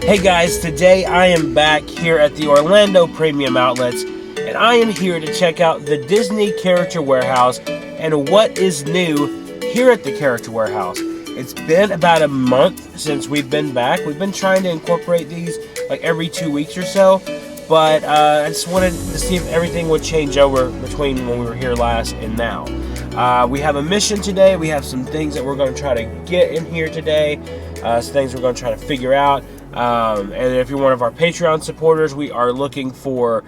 Hey guys, today I am back here at the Orlando Premium Outlets, and I am here to check out the Disney Character Warehouse and what is new here at the Character Warehouse. It's been about a month since we've been back. We've been trying to incorporate these like every 2 weeks or so, but I just wanted to see if everything would change over between when we were here last and now. We have a mission today. We have some things that we're going to try to get in here today, some things we're going to try to figure out. And if you're one of our Patreon supporters, we are looking for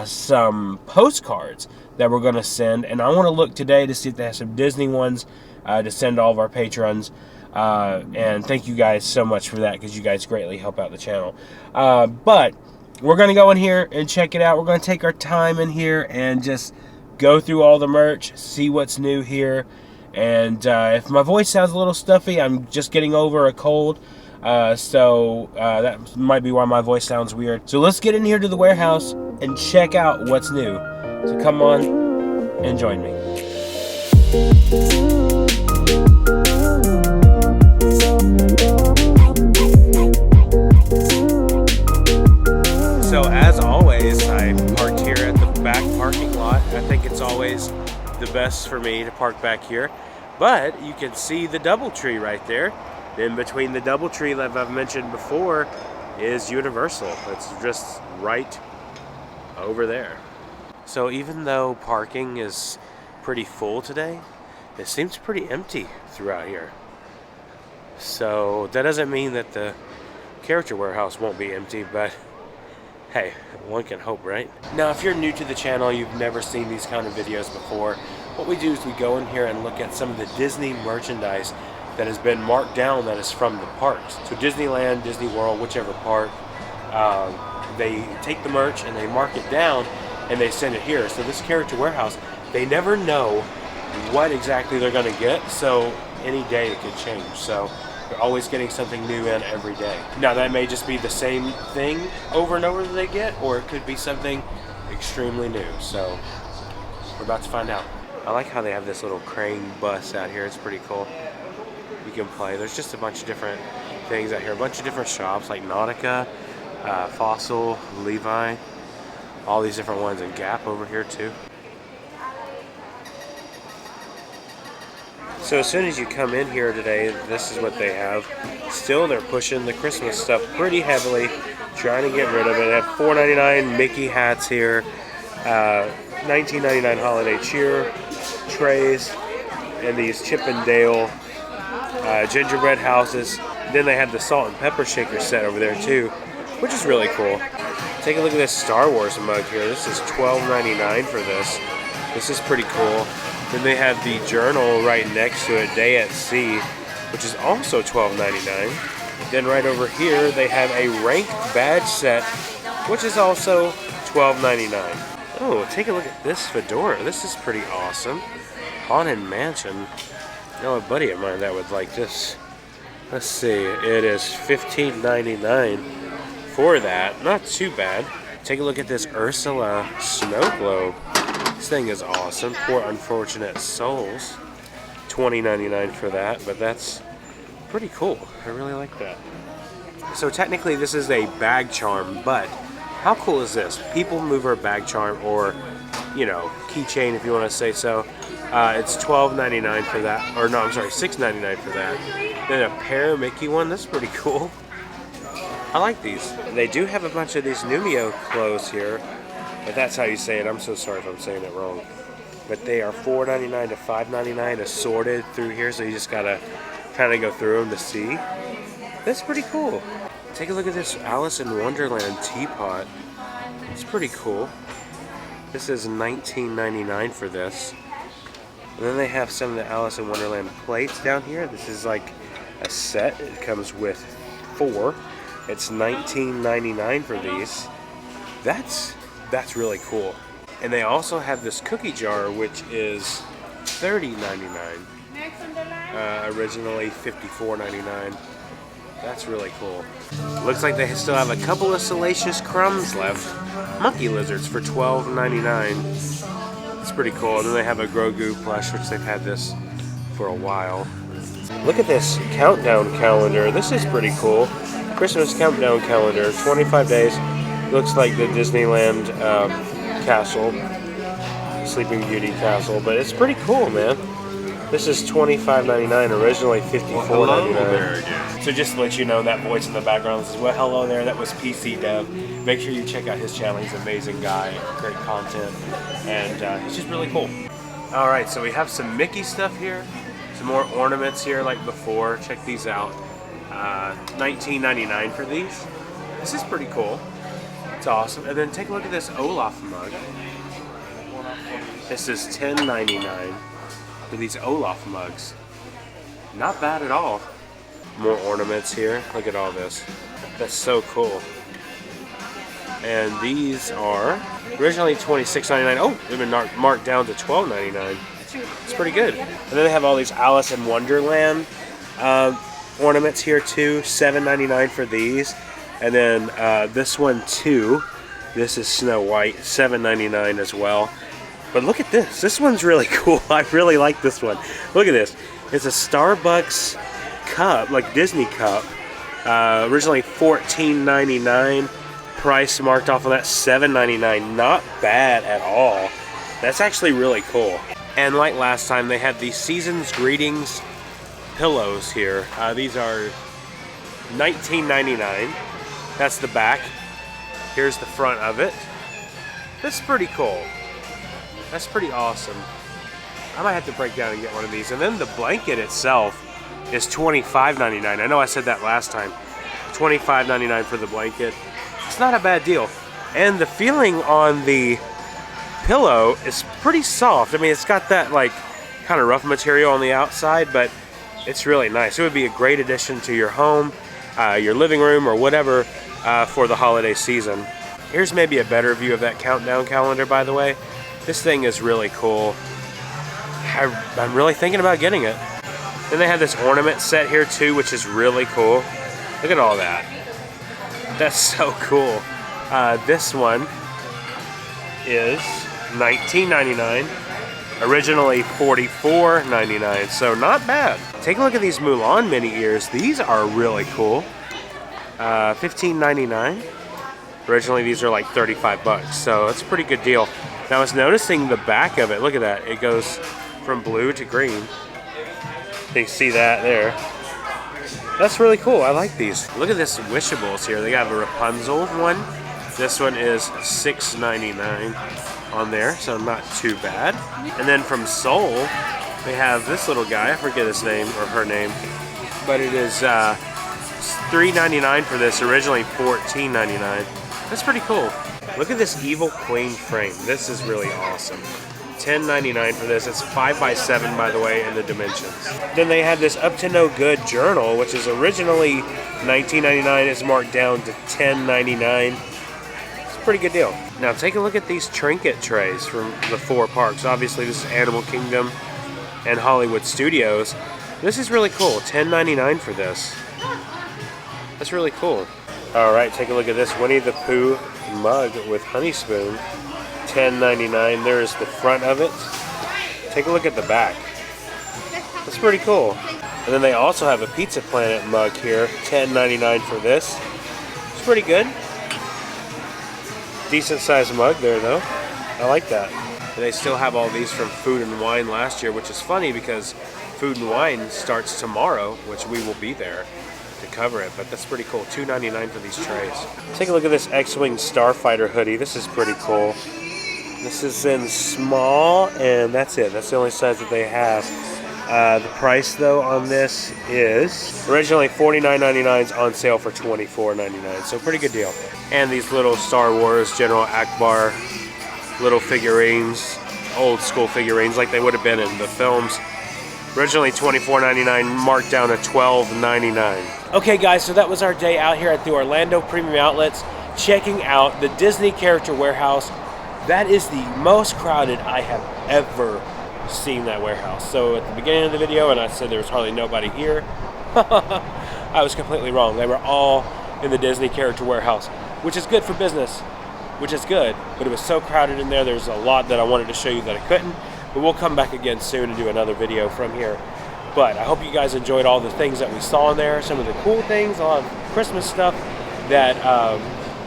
some postcards that we're going to send. And I want to look today to see if they have some Disney ones to send to all of our patrons. And thank you guys so much for that, because you guys greatly help out the channel. But we're going to go in here and check it out. We're going to take our time in here and just go through all the merch, see what's new here. And if my voice sounds a little stuffy, I'm just getting over a cold. So that might be why my voice sounds weird. So let's get in here to the warehouse and check out what's new. So come on and join me. So as always, I parked here at the back parking lot. I think it's always the best for me to park back here. But you can see the DoubleTree right there. In between the DoubleTree that I've mentioned before is Universal. It's just right over there. So even though parking is pretty full today, it seems pretty empty throughout here. So that doesn't mean that the Character Warehouse won't be empty, but hey, one can hope, right? Now, if you're new to the channel, you've never seen these kind of videos before, what we do is we go in here and look at some of the Disney merchandise that has been marked down that is from the parks. So Disneyland, Disney World, whichever park, they take the merch and they mark it down and they send it here. So this Character Warehouse, they never know what exactly they're gonna get, so any day it could change. So they're always getting something new in every day. Now that may just be the same thing over and over that they get, or it could be something extremely new. So we're about to find out. I like how they have this little crane bus out here. It's pretty cool. You can play. There's just a bunch of different things out here. A bunch of different shops like Nautica, Fossil, Levi, all these different ones, and Gap over here too. So as soon as you come in here today, this is what they have. Still, they're pushing the Christmas stuff pretty heavily, trying to get rid of it. They have $4.99 Mickey hats here, $19.99 holiday cheer trays, and these Chip and Dale gingerbread houses. Then they have the salt and pepper shaker set over there too, which is really cool. Take a look at this Star Wars mug here. This is $12.99 for this. This is pretty cool. Then they have the journal right next to it, Day at Sea, which is also $12.99. Then right over here they have a rank badge set, which is also $12.99. Oh, take a look at this fedora. This is pretty awesome. Haunted Mansion. I know a buddy of mine that would like this. Let's see, it is $15.99 for that. Not too bad. Take a look at this Ursula snow globe. This thing is awesome. Poor Unfortunate Souls. $20.99 for that, but that's pretty cool. I really like that. So technically this is a bag charm, but how cool is this? People Mover bag charm, or, you know, keychain if you want to say so. It's $12.99 for that, or no, I'm sorry, $6.99 for that. Then a pear Mickey one, that's pretty cool. I like these. They do have a bunch of these Numio clothes here, but that's how you say it. I'm so sorry if I'm saying it wrong. But they are $4.99 to $5.99 assorted through here, so you just gotta kind of go through them to see. That's pretty cool. Take a look at this Alice in Wonderland teapot. It's pretty cool. This is $19.99 for this. And then they have some of the Alice in Wonderland plates down here. This is like a set. It comes with 4. It's $19.99 for these. That's really cool. And they also have this cookie jar, which is $30.99. Originally $54.99. That's really cool. Looks like they still have a couple of Salacious Crumbs left. Monkey Lizards for $12.99. It's pretty cool. And then they have a Grogu plush, which they've had this for a while. Look at this countdown calendar. This is pretty cool. Christmas countdown calendar, 25 days. Looks like the Disneyland castle, Sleeping Beauty castle, but it's pretty cool, man. This is $25.99, originally $54.99. So just to let you know, that voice in the background says, well, hello there, that was PC Dev. Make sure you check out his channel. He's an amazing guy, great content, and he's just really cool. All right, so we have some Mickey stuff here, some more ornaments here like before. Check these out. $19.99 for these. This is pretty cool. It's awesome. And then take a look at this Olaf mug. This is $10.99 for these Olaf mugs. Not bad at all. More ornaments here. Look at all this. That's so cool. And these are originally $26.99. Oh, they've been marked down to $12.99. It's pretty good. And then they have all these Alice in Wonderland ornaments here too. $7.99 for these. And then this one too. This is Snow White. $7.99 as well. But look at this. This one's really cool. I really like this one. Look at this. It's a Starbucks cup, like Disney cup. Originally $14.99. Price marked off on that $7.99. Not bad at all. That's actually really cool. And like last time, they had the Season's Greetings pillows here. These are $19.99. That's the back. Here's the front of it. This is pretty cool. That's pretty awesome. I might have to break down and get one of these. And then the blanket itself is $25.99. I know I said that last time. $25.99 for the blanket. It's not a bad deal. And the feeling on the pillow is pretty soft. I mean, it's got that like kind of rough material on the outside, but it's really nice. It would be a great addition to your home, your living room, or whatever for the holiday season. Here's maybe a better view of that countdown calendar, by the way. This thing is really cool. I'm really thinking about getting it. Then they have this ornament set here too, which is really cool. Look at all that. That's so cool. This one is $19.99. Originally $44.99, so not bad. Take a look at these Mulan mini ears. These are really cool. $15.99. Originally these are like 35 bucks, so it's a pretty good deal. Now I was noticing the back of it. Look at that. It goes from blue to green. You can see that there. That's really cool. I like these. Look at this Wishables here. They have a Rapunzel one. This one is $6.99 on there, so not too bad. And then from Soul, they have this little guy. I forget his name or her name, but it is $3.99 for this. Originally $14.99. That's pretty cool. Look at this Evil Queen frame. This is really awesome. $10.99 for this. It's 5x7, by the way, in the dimensions. Then they have this Up to No Good journal, which is originally $19.99. It's marked down to $10.99. It's a pretty good deal. Now take a look at these Trinket Trays from the 4 parks. Obviously, this is Animal Kingdom and Hollywood Studios. This is really cool. $10.99 for this. That's really cool. All right, take a look at this Winnie the Pooh mug with honey spoon. $10.99. There's the front of it. Take a look at the back. That's pretty cool. And then they also have a Pizza Planet mug here. $10.99 for this. It's pretty good. Decent sized mug there though. I like that. And they still have all these from Food and Wine last year, which is funny because Food and Wine starts tomorrow, which we will be there to cover it, but that's pretty cool. $2.99 for these trays. Take a look at this X-Wing Starfighter hoodie. This is pretty cool. This is in small, and that's it. That's the only size that they have. The price, though, on this is originally $49.99, is on sale for $24.99, so pretty good deal. And these little Star Wars General Akbar little figurines, old school figurines like they would have been in the films. Originally $24.99, marked down to $12.99. Okay guys, so that was our day out here at the Orlando Premium Outlets, checking out the Disney Character Warehouse. That is the most crowded I have ever seen that warehouse. So at the beginning of the video, and I said there was hardly nobody here, I was completely wrong. They were all in the Disney Character Warehouse, which is good for business, which is good, but it was so crowded in there. There's a lot that I wanted to show you that I couldn't, but we'll come back again soon and do another video from here. But I hope you guys enjoyed all the things that we saw in there, some of the cool things, a lot of Christmas stuff that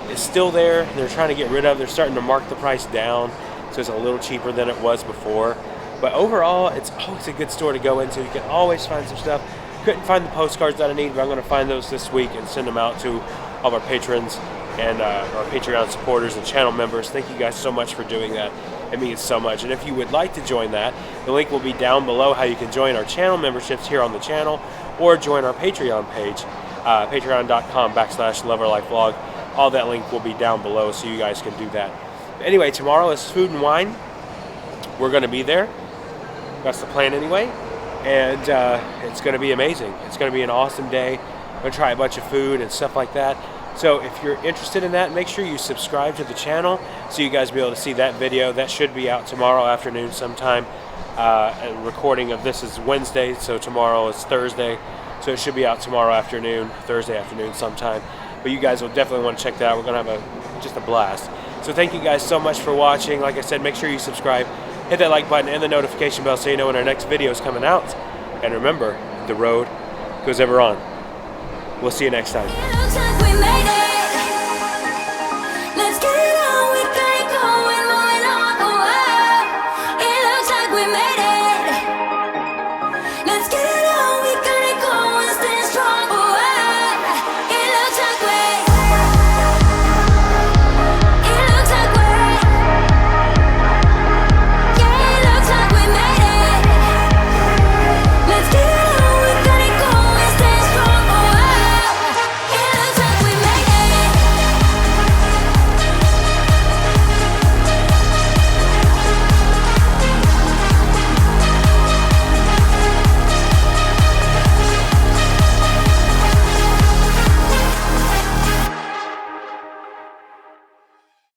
is still there. They're trying to get rid of. They're starting to mark the price down, so it's a little cheaper than it was before. But overall, it's always a good store to go into. You can always find some stuff. Couldn't find the postcards that I need, but I'm going to find those this week and send them out to all of our patrons and our Patreon supporters and channel members. Thank you guys so much for doing that. It means so much. And if you would like to join that, the link will be down below how you can join our channel memberships here on the channel or join our Patreon page, patreon.com/loveourlifevlog. All that link will be down below so you guys can do that. But anyway, tomorrow is Food and Wine. We're going to be there. That's the plan anyway. And it's going to be amazing. It's going to be an awesome day. I'm going to try a bunch of food and stuff like that. So if you're interested in that, make sure you subscribe to the channel so you guys will be able to see that video. That should be out tomorrow afternoon sometime. A recording of this is Wednesday, so tomorrow is Thursday. So it should be out tomorrow afternoon, Thursday afternoon sometime. But you guys will definitely want to check that out. We're going to have just a blast. So thank you guys so much for watching. Like I said, make sure you subscribe. Hit that like button and the notification bell so you know when our next video is coming out. And remember, the road goes ever on. We'll see you next time.